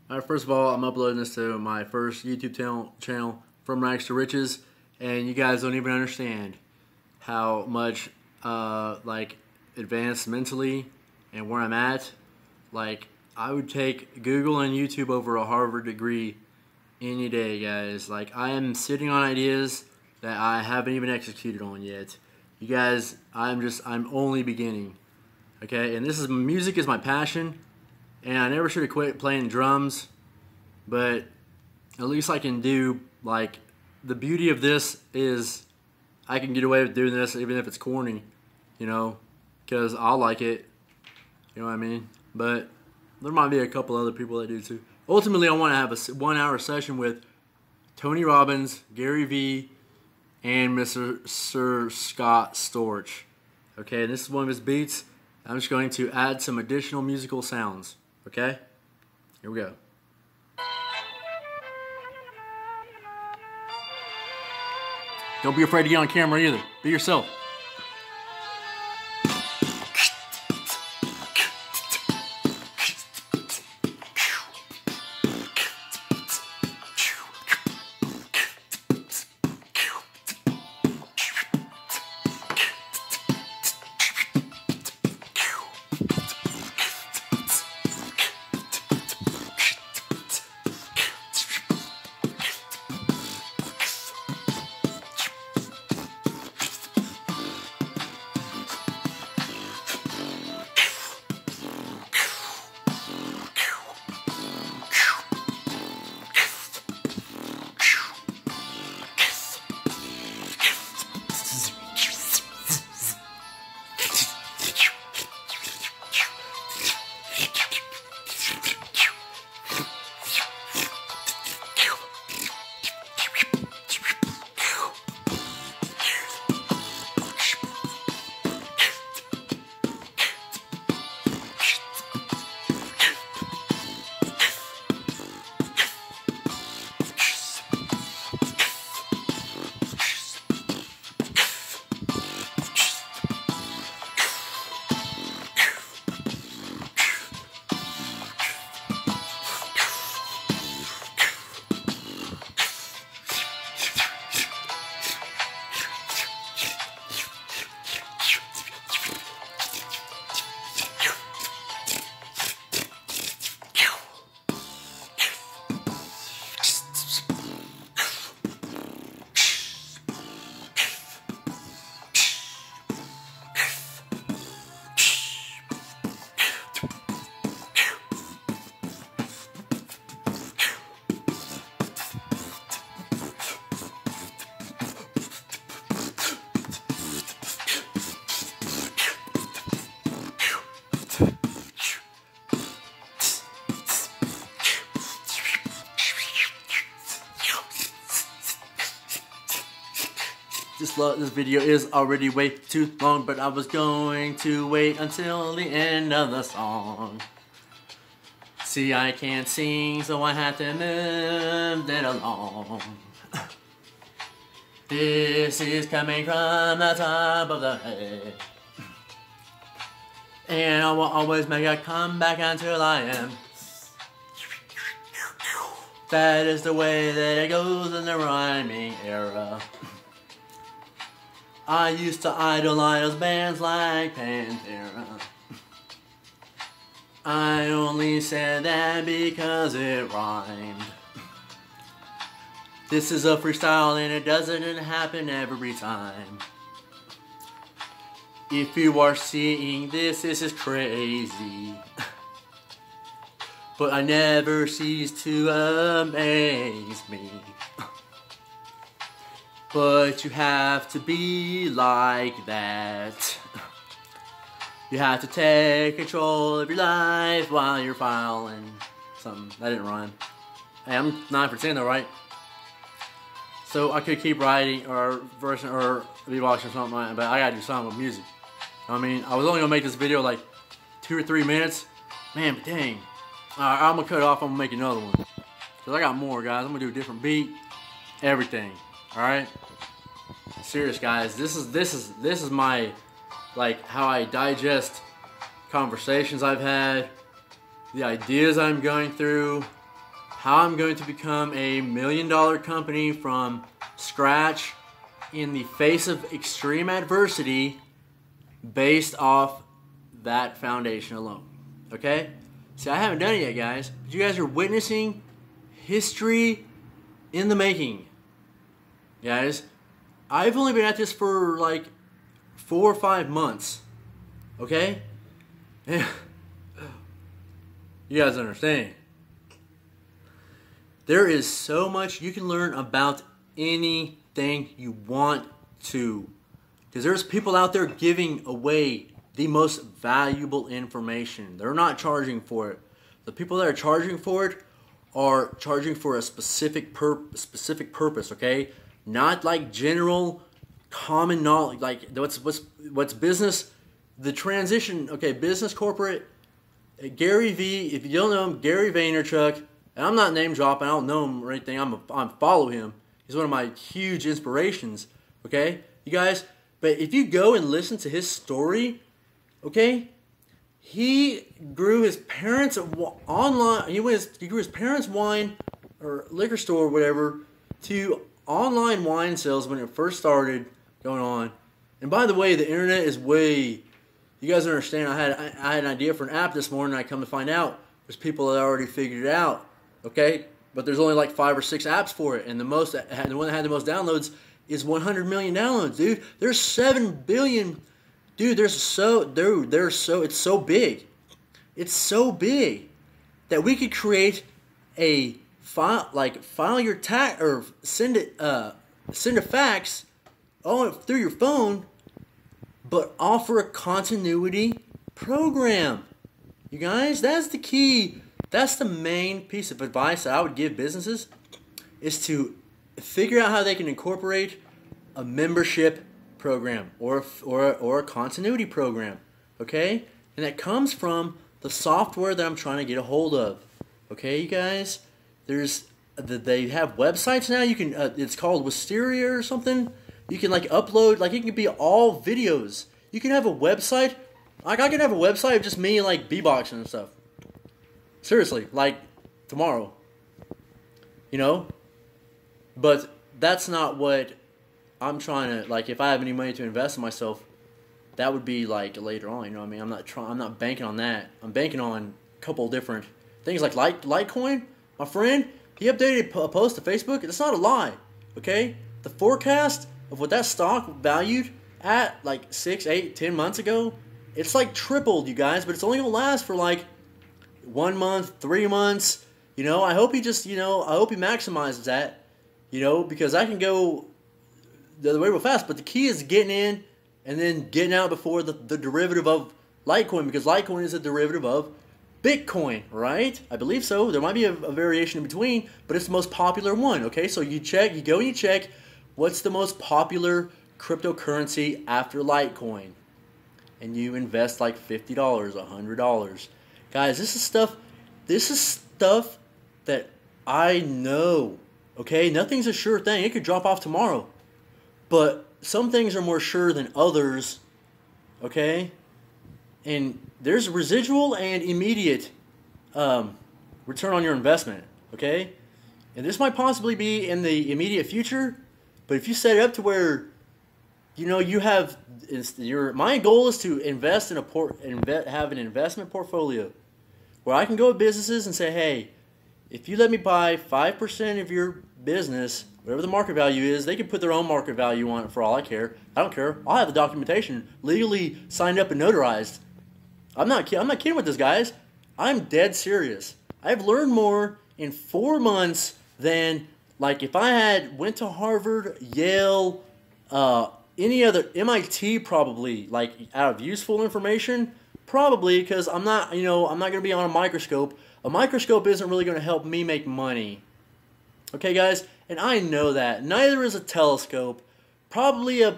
Alright, first of all, I'm uploading this to my first YouTube channel, From Rags to Riches, and you guys don't even understand how much advanced mentally and where I'm at. Like, I would take Google and YouTube over a Harvard degree any day, guys. Like, I am sitting on ideas that I haven't even executed on yet. You guys, I'm only beginning. Okay, and music is my passion. And I never should have quit playing drums, but at least I can do, like, the beauty of this is I can get away with doing this even if it's corny, you know, because I'll like it, you know what I mean? But there might be a couple other people that do too. Ultimately, I want to have a 1-hour session with Tony Robbins, Gary Vee, and Sir Scott Storch. Okay, and this is one of his beats. I'm just going to add some additional musical sounds. Okay? Here we go. Don't be afraid to get on camera either. Be yourself. This video is already way too long, but I was going to wait until the end of the song. See, I can't sing, so I have to move it along. This is coming from the top of the head, and I will always make a comeback until I am. That is the way that it goes in the rhyming era. I used to idolize bands like Pantera. I only said that because it rhymed. This is a freestyle and it doesn't happen every time. If you are seeing this, this is crazy. But I never cease to amaze me. But you have to be like that. You have to take control of your life while you're filing something. That didn't rhyme. Hey, I'm 9 for 10 though, right? So I could keep writing or versing or beatboxing or something like that, but I gotta do something with music. I mean, I was only gonna make this video like 2 or 3 minutes. Man, but dang. Alright, I'm gonna cut it off. I'm gonna make another one. Cause I got more, guys. I'm gonna do a different beat. Everything. Alright? Serious, guys. This is my, like, how I digest conversations I've had, the ideas I'm going through, how I'm going to become a $1 million company from scratch in the face of extreme adversity based off that foundation alone. Okay? See, I haven't done it yet, guys. But you guys are witnessing history in the making. Guys, I've only been at this for like 4 or 5 months. Okay? You guys understand. There is so much you can learn about anything you want to. Because there's people out there giving away the most valuable information. They're not charging for it. The people that are charging for it are charging for a specific purpose, okay? Not like general common knowledge, like what's business, the transition, okay, business, corporate. Gary V, if you don't know him, Gary Vaynerchuk, and I'm not name dropping, I don't know him or anything, I follow him. He's one of my huge inspirations, okay, you guys? But if you go and listen to his story, okay, he grew his parents' online. He grew his parents' wine or liquor store or whatever to online wine sales when it first started going on. And by the way, the internet is way. You guys understand? I had an idea for an app this morning. I come to find out there's people that already figured it out. Okay, but there's only like 5 or 6 apps for it, and the one that had the most downloads is 100 million downloads, dude. There's 7 billion. Dude, it's so big. It's so big that we could create a file your tax or send a fax through your phone, but offer a continuity program. You guys, that's the key. That's the main piece of advice that I would give businesses, is to figure out how they can incorporate a membership program or a continuity program, okay? And that comes from the software that I'm trying to get a hold of, okay, you guys? They have websites now. You can it's called Wisteria or something. You can like upload, like it can be all videos. You can have a website. Like I can have a website of just me like beatboxing and stuff. Seriously, like tomorrow. You know? But that's not what I'm trying to, like, if I have any money to invest in myself, that would be like later on, you know what I mean? I'm not banking on that. I'm banking on a couple different things like Litecoin. My friend, he updated a post to Facebook. It's not a lie, okay? The forecast of what that stock valued at like 6, 8, 10 months ago, it's like tripled, you guys, but it's only going to last for like 1 month, 3 months. You know, I hope he maximizes that, you know, because I can go the other way real fast. But the key is getting in and then getting out before the derivative of Litecoin, because Litecoin is a derivative of Bitcoin, right? I believe so. There might be a variation in between, but it's the most popular one, okay? So you go and you check what's the most popular cryptocurrency after Litecoin. And you invest like $50, $100. Guys, this is stuff that I know, okay? Nothing's a sure thing. It could drop off tomorrow. But some things are more sure than others, okay? And there's residual and immediate return on your investment, okay? And this might possibly be in the immediate future, but if you set it up to where, you know, my goal is to invest in have an investment portfolio where I can go to businesses and say, hey, if you let me buy 5% of your business, whatever the market value is, they can put their own market value on it for all I care. I don't care. I'll have the documentation legally signed up and notarized. I'm not kidding with this, guys. I'm dead serious. I've learned more in 4 months than, like, if I had went to Harvard, Yale, any other, MIT probably, like, out of useful information, probably, because I'm not going to be on a microscope. A microscope isn't really going to help me make money. Okay, guys? And I know that. Neither is a telescope. Probably a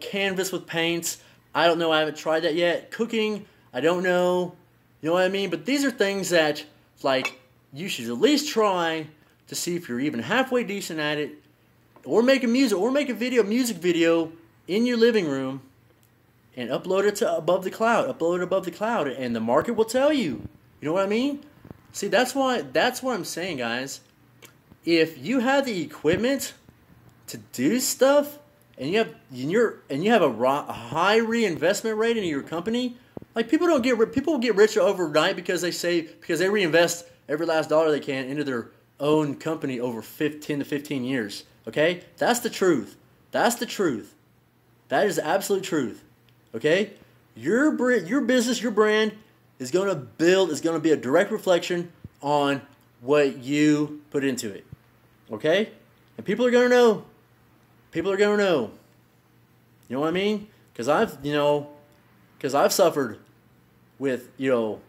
canvas with paints. I don't know. I haven't tried that yet. Cooking, I don't know. You know what I mean? But these are things that, like, you should at least try to see if you're even halfway decent at it. Or make a music video in your living room and upload it to above the cloud. And the market will tell you. You know what I mean? See, that's what I'm saying, guys. if you have the equipment to do stuff, and you have a high reinvestment rate in your company, like people get rich overnight because they reinvest every last dollar they can into their own company over 10 to 15 years. Okay, that's the truth. That's the truth. That is the absolute truth. Okay, your business, your brand is going to be a direct reflection on what you put into it. Okay, and people are going to know. People are going to know. You know what I mean? Because I've suffered with, dealing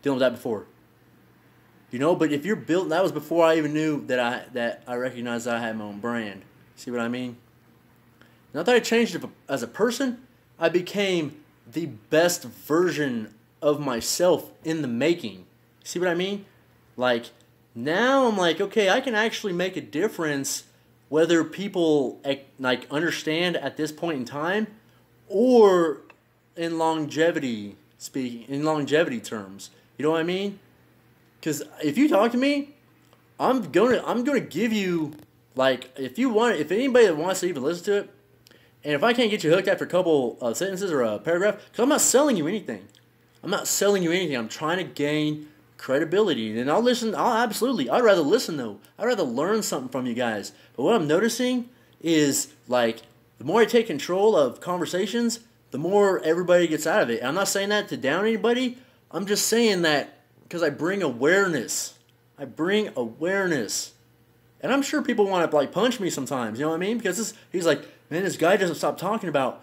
with that before. But if you're built, that was before I even knew that I recognized that I had my own brand. See what I mean? Not that I changed as a person, I became the best version of myself in the making. See what I mean? Like, now I'm like, okay, I can actually make a difference whether people like understand at this point in time or in longevity terms. You know what I mean? Because if you talk to me, I'm gonna give you, like, if anybody that wants to even listen to it, and if I can't get you hooked after a couple of sentences or a paragraph, because I'm not selling you anything. I'm trying to gain credibility, and I'll listen. I'd rather listen though. I'd rather learn something from you guys. But what I'm noticing is, like, the more I take control of conversations, the more everybody gets out of it. And I'm not saying that to down anybody. I'm just saying that because I bring awareness. And I'm sure people want to, like, punch me sometimes. You know what I mean? Because he's like, man, this guy doesn't stop talking about,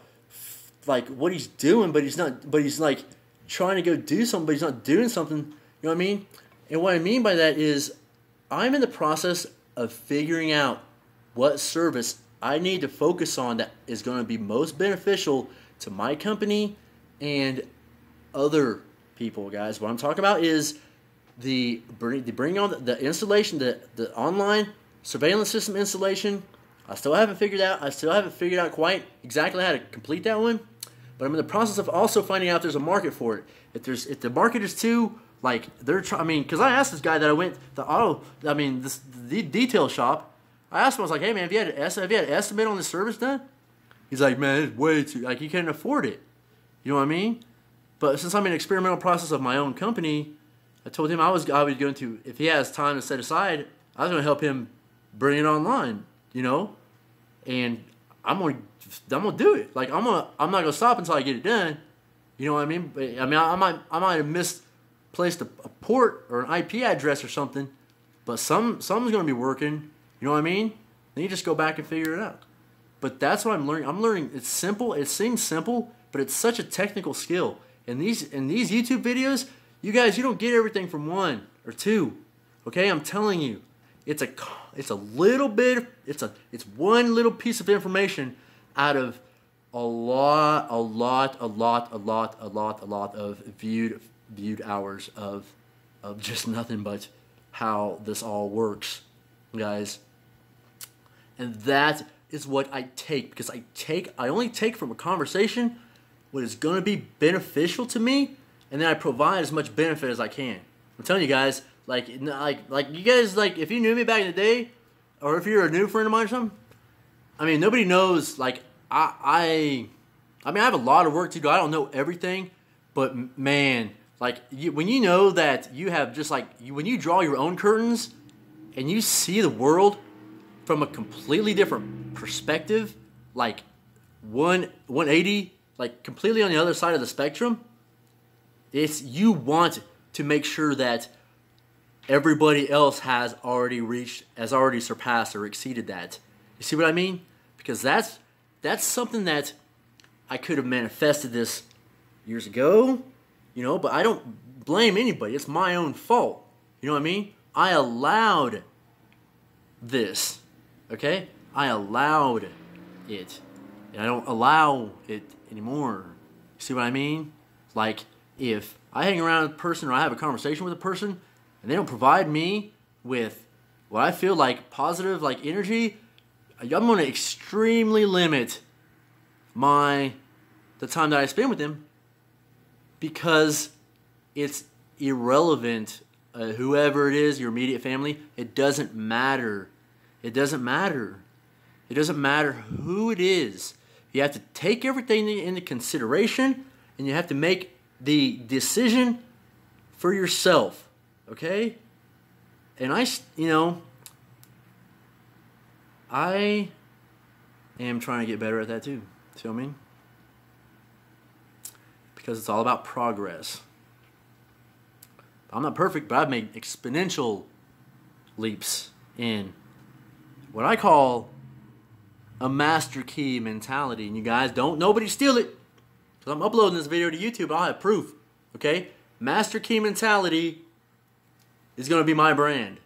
like, what he's doing, but he's like trying to go do something, but he's not doing something. You know what I mean? And what I mean by that is I'm in the process of figuring out what service I need to focus on that is going to be most beneficial to my company and other people, guys. What I'm talking about is the bringing on the installation, the online surveillance system installation. I still haven't figured out quite exactly how to complete that one, but I'm in the process of also finding out if there's a market for it. If the market is too, like, because I asked this guy that I went the detail shop. I asked him, I was like, hey man, have you had an estimate on this service done? He's like, man, it's way too, like, you can't afford it. You know what I mean? But since I'm in an experimental process of my own company, I told him I was going to, if he has time to set aside, I was going to help him bring it online. And I'm gonna do it. Like, I'm not gonna stop until I get it done. You know what I mean? But, I might have misplaced a port or an IP address or something, but something's gonna be working. You know what I mean? Then you just go back and figure it out. But that's what I'm learning. I'm learning. It's simple. It seems simple, but it's such a technical skill. In these YouTube videos, you guys, you don't get everything from one or two. Okay, I'm telling you. It's one little piece of information out of a lot of viewed hours of just nothing but how this all works, guys. And that is what I take, because I only take from a conversation what is going to be beneficial to me, and then I provide as much benefit as I can. I'm telling you guys, like you guys, like, if you knew me back in the day, or if you're a new friend of mine or something, nobody knows, like, I have a lot of work to do. I don't know everything, but man, like, when you know that you have just, like, when you draw your own curtains and you see the world from a completely different perspective, like 180, like completely on the other side of the spectrum, you want to make sure that everybody else has already surpassed or exceeded that. You see what I mean? Because that's something that I could have manifested this years ago, but I don't blame anybody. It's my own fault. You know what I mean? I allowed this, okay? I allowed it, and I don't allow it anymore. You see what I mean? Like, if I hang around with a person or I have a conversation with a person and they don't provide me with what I feel like positive, like, energy, I'm going to extremely limit the time that I spend with them, because it's irrelevant. Whoever it is, your immediate family, it doesn't matter. It doesn't matter. It doesn't matter who it is. You have to take everything into consideration, and you have to make the decision for yourself, okay? And I am trying to get better at that too. See what I mean? Because it's all about progress. I'm not perfect, but I've made exponential leaps in what I call a master key mentality. And you guys nobody steal it. Because I'm uploading this video to YouTube, I'll have proof. Okay? Master key mentality is going to be my brand.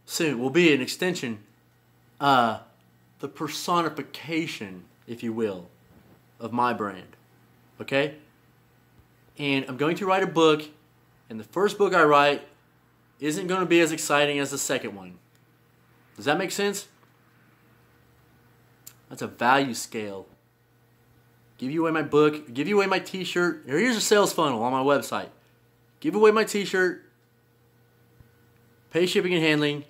Soon will be an extension, the personification, if you will, of my brand. Okay? And I'm going to write a book, and the first book I write isn't going to be as exciting as the second one. Does that make sense? That's a value scale. Give you away my book, give you away my t-shirt. Here's a sales funnel on my website. Give away my t-shirt, pay shipping and handling,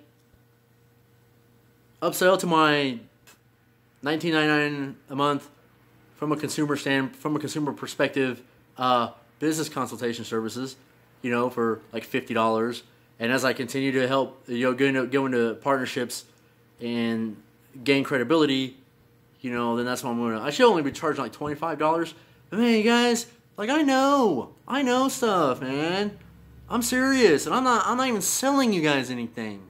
upsell to my $19.99 a month from a consumer perspective, business consultation services, for like $50. And as I continue to help, go into partnerships and gain credibility, then that's what I'm going to. I should only be charging like $25. But man, you guys, like I know stuff, man. I'm serious, and I'm not even selling you guys anything.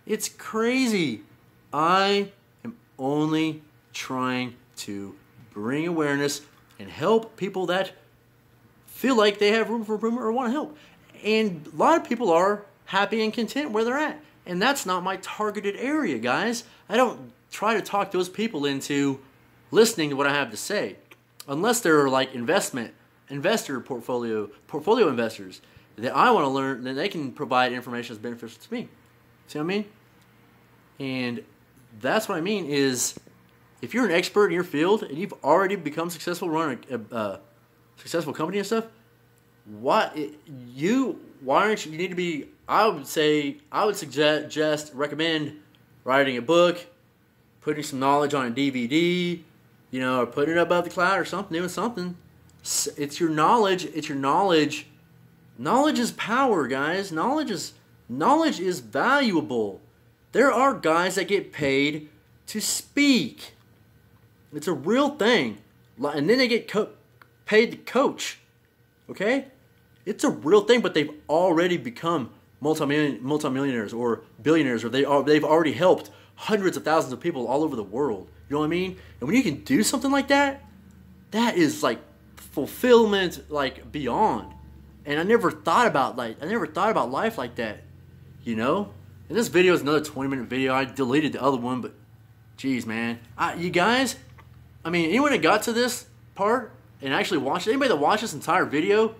It's crazy. I am only trying to bring awareness and help people that feel like they have room for improvement or want to help. And a lot of people are happy and content where they're at. And that's not my targeted area, guys. I don't try to talk those people into listening to what I have to say. Unless they're like portfolio investors that I want to learn, then they can provide information that's beneficial to me. See what I mean? And that's what I mean is, if you're an expert in your field and you've already become successful running a successful company and stuff, why aren't you need to be? I would recommend writing a book, putting some knowledge on a DVD, or putting it above the cloud or something, doing something. It's your knowledge. It's your knowledge. Knowledge is power, guys. Knowledge is valuable. There are guys that get paid to speak. It's a real thing. And then they get paid to coach. Okay? It's a real thing, but they've already become multimillionaires or billionaires, or they've already helped hundreds of thousands of people all over the world. You know what I mean? And when you can do something like that, that is like fulfillment, like beyond. And I never thought about life like that. And this video is another 20-minute video. I deleted the other one, but geez, man, you guys. Anyone that got to this part and actually watched it, anybody that watched this entire video,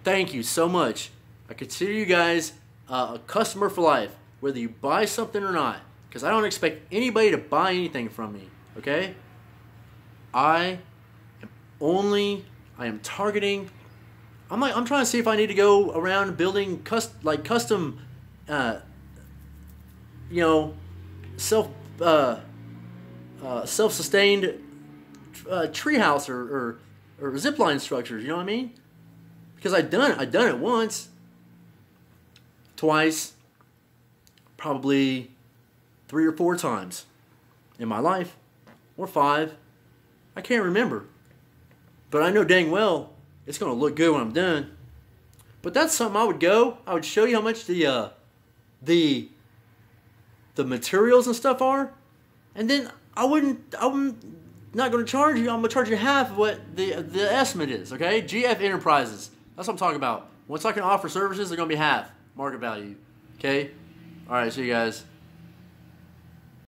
thank you so much. I consider you guys a customer for life, whether you buy something or not, because I don't expect anybody to buy anything from me, okay? I am targeting, I'm trying to see if I need to go around building custom, self-sustained treehouse or zipline structures, you know what I mean? Because I've done it once, twice, probably 3 or 4 times in my life, or 5. I can't remember. But I know dang well it's going to look good when I'm done. But that's something I would show you how much the materials and stuff are, and then I'm not going to charge you. I'm going to charge you half of what the estimate is, okay? GF Enterprises. That's what I'm talking about. Once I can offer services, they're going to be half market value, okay? All right, see you guys.